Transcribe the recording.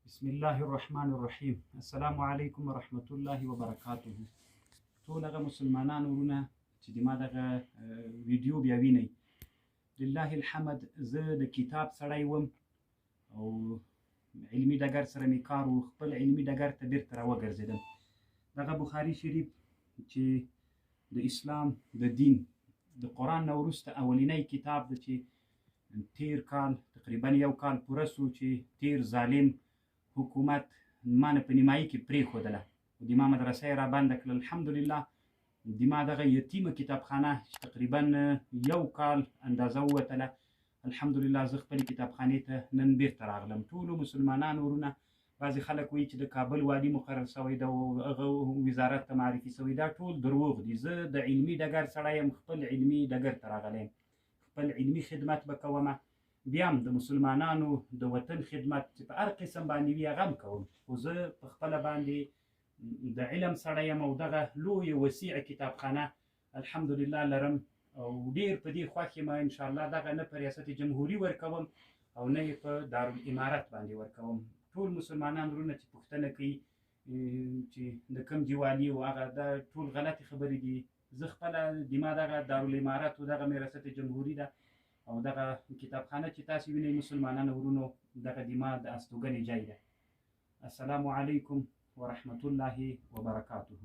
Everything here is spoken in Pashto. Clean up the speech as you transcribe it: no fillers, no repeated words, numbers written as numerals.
بسم الله الرحمن الرحیم. السلام علیکم ورحمت الله وبرکاته. ټول هغه مسلمانان ورونه چې د ما دغه ویډیو بیا وینئ، لله الحمد زه د کتاب سړی وم او علمي ډګر سره مې کار و، خپل علمي ډګر ته بیرته راوګرځېدم. دغه بخاري شریف چې د اسلام د دین د قرآن نه وروسته اولنی کتاب دی چې تیر کال تقریبا یو کال پوره سو چې تیر ظالم حکومت ما نه په نیمایي کې پرېښودله او د ما مدرسه یې رابنده کړله. الحمدلله د ما دغه یتیمه کتابخانه چې تقریبا یو کال اندازه ووتله، الحمدلله زه خپلې کتابخانې ته نن بیرته راغلم. ټولو مسلمانانو ورونه بعضې خلک وایي چې د کابل والي مقرر شوی ده او هغه وزارت ته معرفي شوی، دا ټول دروغ دي. زه د علمي ډګر سړی یم، خپل علمي ډګر ته راغلی یم، خپل علمي خدمت به کومه، بیا هم د مسلمانانو د وطن خدمت چې په هر قسم باندې وي هغه هم کوم. خو زه په خپله باندې د علم سړی یم او دغه لویه وسیعه کتابخانه الحمدلله لرم او ډېر په دې خوښ یم. انشاءالله دغه نه په ریاست جمهوري ورکوم او نه یې په دارالامارت باندې ورکوم. ټول مسلمانان وروڼه چې پوښتنه کوي چې د کوم دیوالي او هغه دا ټول غلطې خبرې دي. زه خپله د ما دغه دارالامارت او دغه مې ریاست جمهوري ده او دغه کتابخانه چې تاسې وینئ مسلمانانو ورونو، دغه د ما د استوګنې ځای ده. السلام علیکم ورحمة الله وبرکاته.